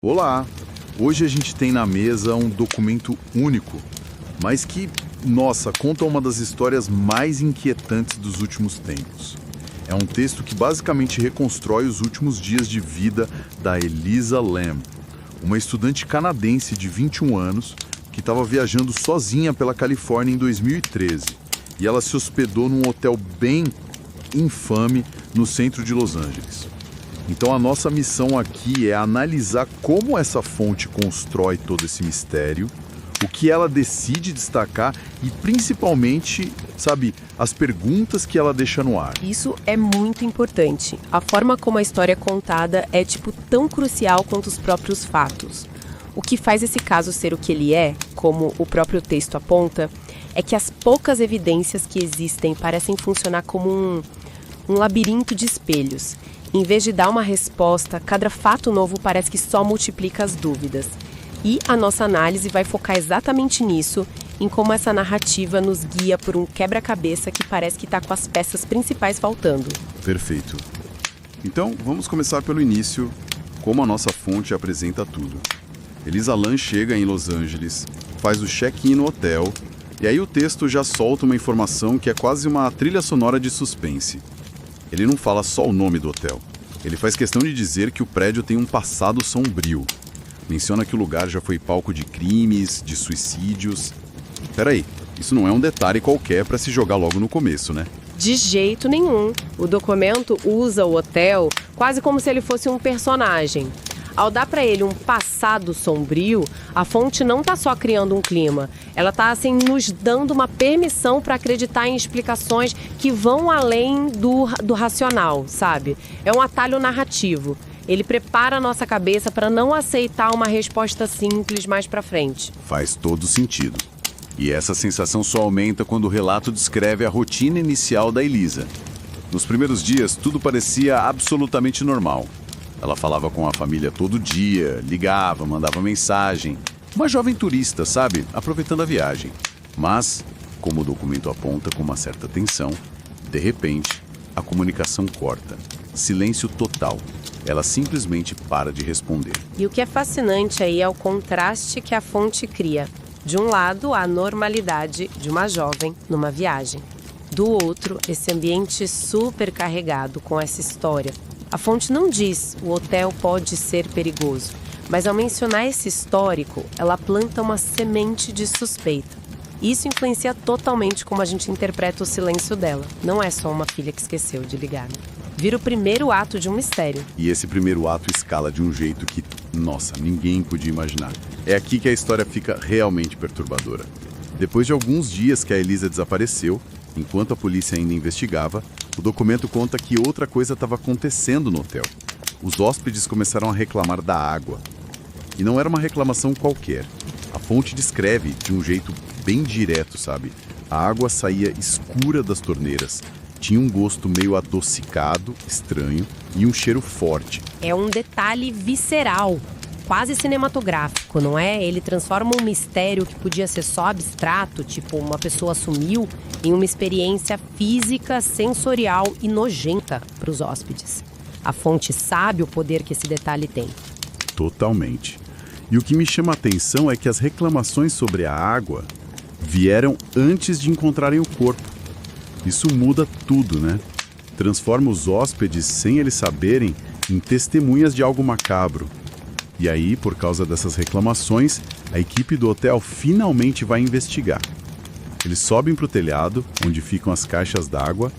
Olá! Hoje a gente tem na mesa um documento único, mas que, nossa, conta uma das histórias mais inquietantes dos últimos tempos. É um texto que basicamente reconstrói os últimos dias de vida da Elisa Lam, uma estudante canadense de 21 anos que estava viajando sozinha pela Califórnia em 2013. E ela se hospedou num hotel bem infame no centro de Los Angeles. Então a nossa missão aqui é analisar como essa fonte constrói todo esse mistério, o que ela decide destacar e principalmente, sabe, as perguntas que ela deixa no ar. Isso é muito importante. A forma como a história é contada é tão crucial quanto os próprios fatos. O que faz esse caso ser o que ele é, como o próprio texto aponta, é que as poucas evidências que existem parecem funcionar como um labirinto de espelhos. Em vez de dar uma resposta, cada fato novo parece que só multiplica as dúvidas. E a nossa análise vai focar exatamente nisso, em como essa narrativa nos guia por um quebra-cabeça que parece que está com as peças principais faltando. Perfeito. Então, vamos começar pelo início, como a nossa fonte apresenta tudo. Elisa Lam chega em Los Angeles, faz o check-in no hotel, e aí o texto já solta uma informação que é quase uma trilha sonora de suspense. Ele não fala só o nome do hotel. Ele faz questão de dizer que o prédio tem um passado sombrio. Menciona que o lugar já foi palco de crimes, de suicídios. Peraí, isso não é um detalhe qualquer para se jogar logo no começo, né? De jeito nenhum. O documento usa o hotel quase como se ele fosse um personagem. Ao dar para ele um passado sombrio, a fonte não está só criando um clima. Ela está, nos dando uma permissão para acreditar em explicações que vão além do racional, sabe? É um atalho narrativo. Ele prepara a nossa cabeça para não aceitar uma resposta simples mais para frente. Faz todo sentido. E essa sensação só aumenta quando o relato descreve a rotina inicial da Elisa. Nos primeiros dias, tudo parecia absolutamente normal. Ela falava com a família todo dia, ligava, mandava mensagem. Uma jovem turista, sabe? Aproveitando a viagem. Mas, como o documento aponta com uma certa tensão, de repente, a comunicação corta. Silêncio total. Ela simplesmente para de responder. E o que é fascinante aí é o contraste que a fonte cria. De um lado, a normalidade de uma jovem numa viagem. Do outro, esse ambiente super carregado com essa história. A fonte não diz o hotel pode ser perigoso, mas ao mencionar esse histórico, ela planta uma semente de suspeita. Isso influencia totalmente como a gente interpreta o silêncio dela. Não é só uma filha que esqueceu de ligar. Vira o primeiro ato de um mistério. E esse primeiro ato escala de um jeito que, nossa, ninguém podia imaginar. É aqui que a história fica realmente perturbadora. Depois de alguns dias que a Elisa desapareceu, enquanto a polícia ainda investigava, o documento conta que outra coisa estava acontecendo no hotel. Os hóspedes começaram a reclamar da água. E não era uma reclamação qualquer. A fonte descreve de um jeito bem direto, sabe? A água saía escura das torneiras. Tinha um gosto meio adocicado, estranho, e um cheiro forte. É um detalhe visceral, quase cinematográfico, não é? Ele transforma um mistério que podia ser só abstrato, tipo uma pessoa sumiu, em uma experiência física, sensorial e nojenta para os hóspedes. A fonte sabe o poder que esse detalhe tem. Totalmente. E o que me chama a atenção é que as reclamações sobre a água vieram antes de encontrarem o corpo. Isso muda tudo, né? Transforma os hóspedes, sem eles saberem, em testemunhas de algo macabro. E aí, por causa dessas reclamações, a equipe do hotel finalmente vai investigar. Eles sobem para o telhado, onde ficam as caixas d'água,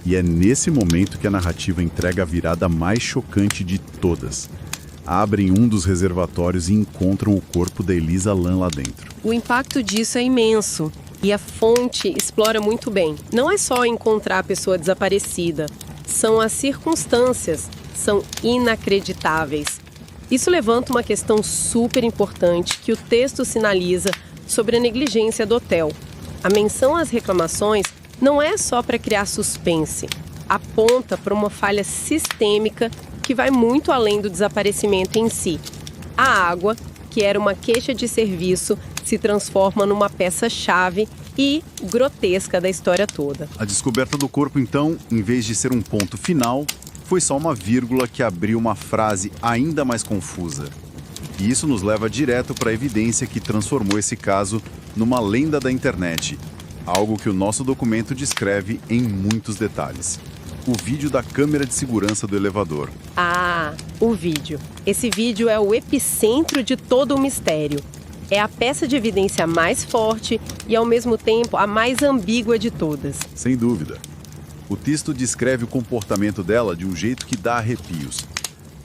e é nesse momento que a narrativa entrega a virada mais chocante de todas. Abrem um dos reservatórios e encontram o corpo da Elisa Lam lá dentro. O impacto disso é imenso. E a fonte explora muito bem. Não é só encontrar a pessoa desaparecida. São as circunstâncias. São inacreditáveis. Isso levanta uma questão super importante que o texto sinaliza sobre a negligência do hotel. A menção às reclamações não é só para criar suspense. Aponta para uma falha sistêmica que vai muito além do desaparecimento em si. A água, que era uma queixa de serviço, se transforma numa peça-chave e grotesca da história toda. A descoberta do corpo, então, em vez de ser um ponto final, foi só uma vírgula que abriu uma frase ainda mais confusa. E isso nos leva direto para a evidência que transformou esse caso numa lenda da internet. Algo que o nosso documento descreve em muitos detalhes. O vídeo da câmera de segurança do elevador. Ah, o vídeo. Esse vídeo é o epicentro de todo o mistério. É a peça de evidência mais forte e, ao mesmo tempo, a mais ambígua de todas. Sem dúvida. O texto descreve o comportamento dela de um jeito que dá arrepios.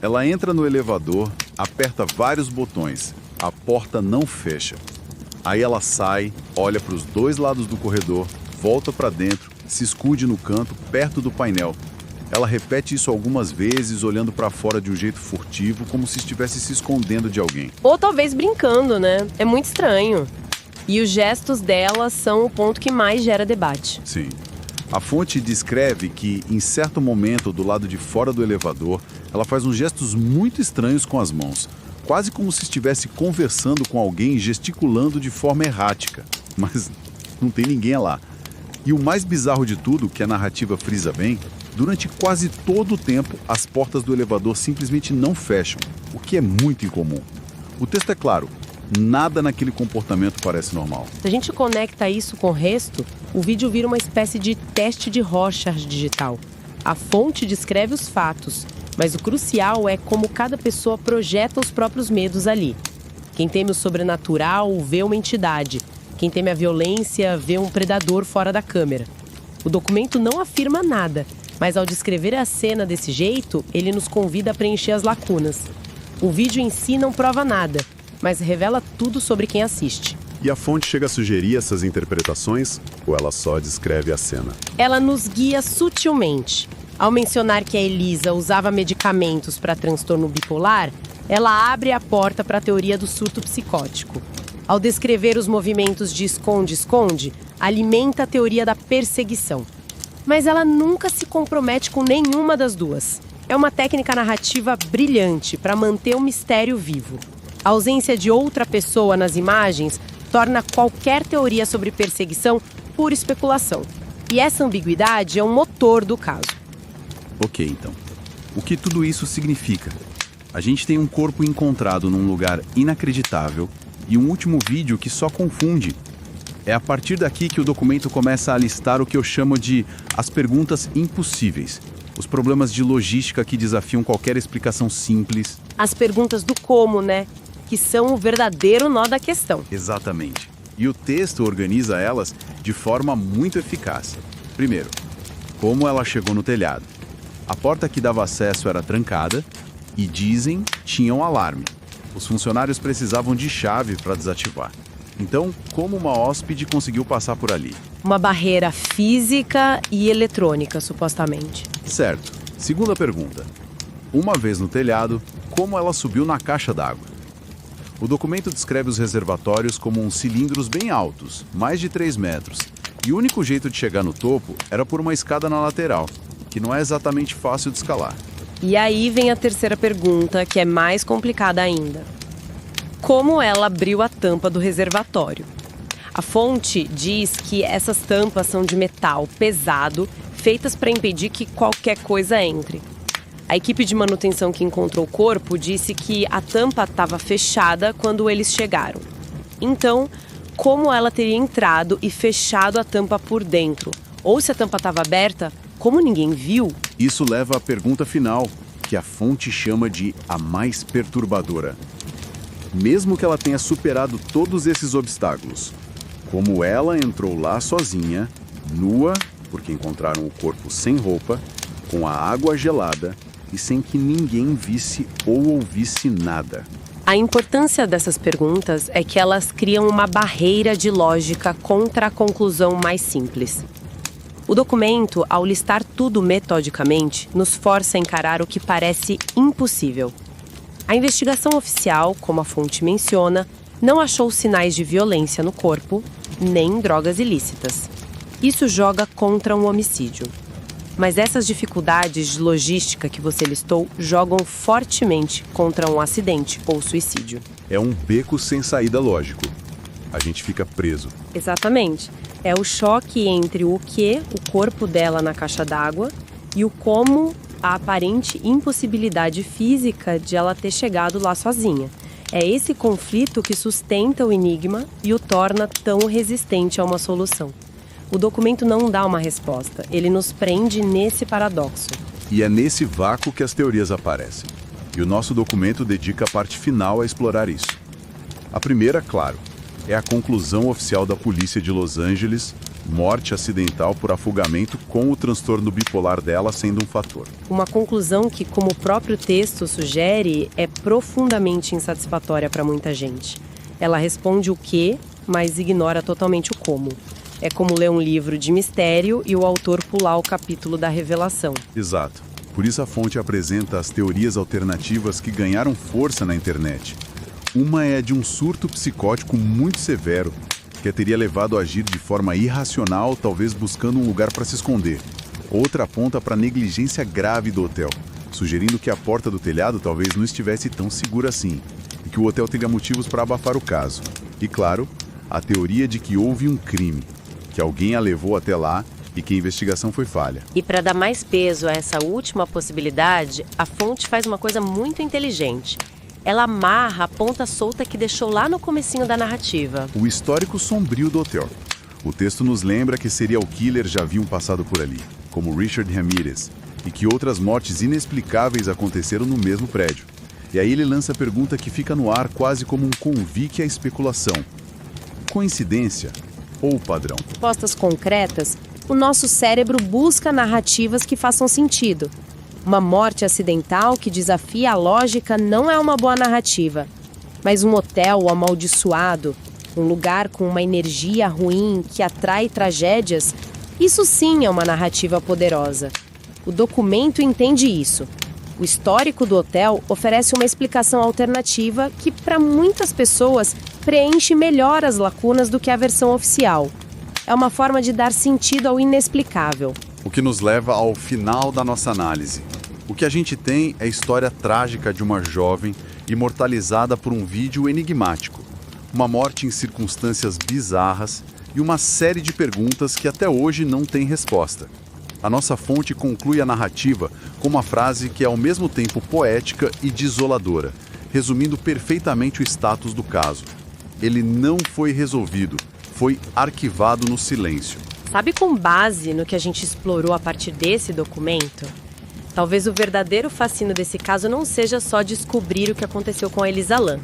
Ela entra no elevador, aperta vários botões. A porta não fecha. Aí ela sai, olha para os dois lados do corredor, volta para dentro, se esconde no canto, perto do painel. Ela repete isso algumas vezes, olhando para fora de um jeito furtivo, como se estivesse se escondendo de alguém. Ou talvez brincando, né? É muito estranho. E os gestos dela são o ponto que mais gera debate. Sim. A fonte descreve que, em certo momento, do lado de fora do elevador, ela faz uns gestos muito estranhos com as mãos, quase como se estivesse conversando com alguém, gesticulando de forma errática. Mas não tem ninguém lá. E o mais bizarro de tudo, que a narrativa frisa bem, durante quase todo o tempo, as portas do elevador simplesmente não fecham, o que é muito incomum. O texto é claro, nada naquele comportamento parece normal. Se a gente conecta isso com o resto, o vídeo vira uma espécie de teste de Rorschach digital. A fonte descreve os fatos, mas o crucial é como cada pessoa projeta os próprios medos ali. Quem teme o sobrenatural vê uma entidade. Quem teme a violência vê um predador fora da câmera. O documento não afirma nada, mas ao descrever a cena desse jeito, ele nos convida a preencher as lacunas. O vídeo em si não prova nada, mas revela tudo sobre quem assiste. E a fonte chega a sugerir essas interpretações, ou ela só descreve a cena? Ela nos guia sutilmente. Ao mencionar que a Elisa usava medicamentos para transtorno bipolar, ela abre a porta para a teoria do surto psicótico. Ao descrever os movimentos de esconde-esconde, alimenta a teoria da perseguição. Mas ela nunca se compromete com nenhuma das duas. É uma técnica narrativa brilhante para manter o mistério vivo. A ausência de outra pessoa nas imagens torna qualquer teoria sobre perseguição pura especulação. E essa ambiguidade é o motor do caso. Ok, então. O que tudo isso significa? A gente tem um corpo encontrado num lugar inacreditável e um último vídeo que só confunde. É a partir daqui que o documento começa a listar o que eu chamo de as perguntas impossíveis. Os problemas de logística que desafiam qualquer explicação simples. As perguntas do como, né? Que são o verdadeiro nó da questão. Exatamente. E o texto organiza elas de forma muito eficaz. Primeiro, como ela chegou no telhado. A porta que dava acesso era trancada e, dizem, tinha um alarme. Os funcionários precisavam de chave para desativar. Então, como uma hóspede conseguiu passar por ali? Uma barreira física e eletrônica, supostamente. Certo. Segunda pergunta. Uma vez no telhado, como ela subiu na caixa d'água? O documento descreve os reservatórios como uns cilindros bem altos, mais de 3 metros, e o único jeito de chegar no topo era por uma escada na lateral, que não é exatamente fácil de escalar. E aí vem a terceira pergunta, que é mais complicada ainda. Como ela abriu a tampa do reservatório? A fonte diz que essas tampas são de metal pesado, feitas para impedir que qualquer coisa entre. A equipe de manutenção que encontrou o corpo disse que a tampa estava fechada quando eles chegaram. Então, como ela teria entrado e fechado a tampa por dentro? Ou se a tampa estava aberta, como ninguém viu? Isso leva à pergunta final, que a fonte chama de a mais perturbadora. Mesmo que ela tenha superado todos esses obstáculos, como ela entrou lá sozinha, nua, porque encontraram o corpo sem roupa, com a água gelada e sem que ninguém visse ou ouvisse nada. A importância dessas perguntas é que elas criam uma barreira de lógica contra a conclusão mais simples. O documento, ao listar tudo metodicamente, nos força a encarar o que parece impossível. A investigação oficial, como a fonte menciona, não achou sinais de violência no corpo, nem drogas ilícitas. Isso joga contra um homicídio. Mas essas dificuldades de logística que você listou jogam fortemente contra um acidente ou suicídio. É um beco sem saída lógico. A gente fica preso. Exatamente. É o choque entre o corpo dela na caixa d'água, e o como, a aparente impossibilidade física de ela ter chegado lá sozinha. É esse conflito que sustenta o enigma e o torna tão resistente a uma solução. O documento não dá uma resposta, ele nos prende nesse paradoxo. E é nesse vácuo que as teorias aparecem. E o nosso documento dedica a parte final a explorar isso. A primeira, claro, é a conclusão oficial da polícia de Los Angeles: morte acidental por afogamento, com o transtorno bipolar dela sendo um fator. Uma conclusão que, como o próprio texto sugere, é profundamente insatisfatória para muita gente. Ela responde o que, mas ignora totalmente o como. É como ler um livro de mistério e o autor pular o capítulo da revelação. Exato. Por isso a fonte apresenta as teorias alternativas que ganharam força na internet. Uma é de um surto psicótico muito severo, que a teria levado a agir de forma irracional, talvez buscando um lugar para se esconder. Outra aponta para a negligência grave do hotel, sugerindo que a porta do telhado talvez não estivesse tão segura assim, e que o hotel tenha motivos para abafar o caso. E claro, a teoria de que houve um crime, que alguém a levou até lá e que a investigação foi falha. E para dar mais peso a essa última possibilidade, a fonte faz uma coisa muito inteligente. Ela amarra a ponta solta que deixou lá no comecinho da narrativa. O histórico sombrio do hotel. O texto nos lembra que serial killers já haviam passado por ali, como Richard Ramirez, e que outras mortes inexplicáveis aconteceram no mesmo prédio. E aí ele lança a pergunta que fica no ar quase como um convite à especulação. Coincidência ou padrão? Respostas concretas, o nosso cérebro busca narrativas que façam sentido. Uma morte acidental que desafia a lógica não é uma boa narrativa. Mas um hotel amaldiçoado, um lugar com uma energia ruim que atrai tragédias, isso sim é uma narrativa poderosa. O documento entende isso. O histórico do hotel oferece uma explicação alternativa que, para muitas pessoas, preenche melhor as lacunas do que a versão oficial. É uma forma de dar sentido ao inexplicável. O que nos leva ao final da nossa análise. O que a gente tem é a história trágica de uma jovem imortalizada por um vídeo enigmático, uma morte em circunstâncias bizarras e uma série de perguntas que até hoje não têm resposta. A nossa fonte conclui a narrativa com uma frase que é ao mesmo tempo poética e desoladora, resumindo perfeitamente o status do caso. Ele não foi resolvido, foi arquivado no silêncio. Sabe, com base no que a gente explorou a partir desse documento? Talvez o verdadeiro fascínio desse caso não seja só descobrir o que aconteceu com a Elisa Lam,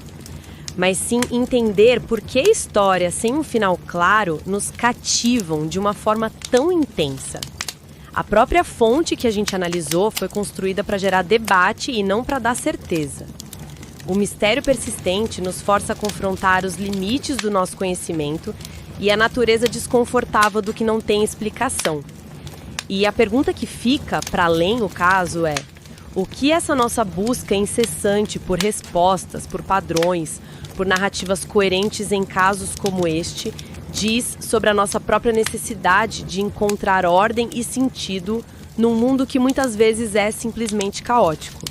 mas sim entender por que histórias sem um final claro nos cativam de uma forma tão intensa. A própria fonte que a gente analisou foi construída para gerar debate e não para dar certeza. O mistério persistente nos força a confrontar os limites do nosso conhecimento e a natureza desconfortável do que não tem explicação. E a pergunta que fica, para além o caso, é: o que essa nossa busca incessante por respostas, por padrões, por narrativas coerentes em casos como este, diz sobre a nossa própria necessidade de encontrar ordem e sentido num mundo que muitas vezes é simplesmente caótico?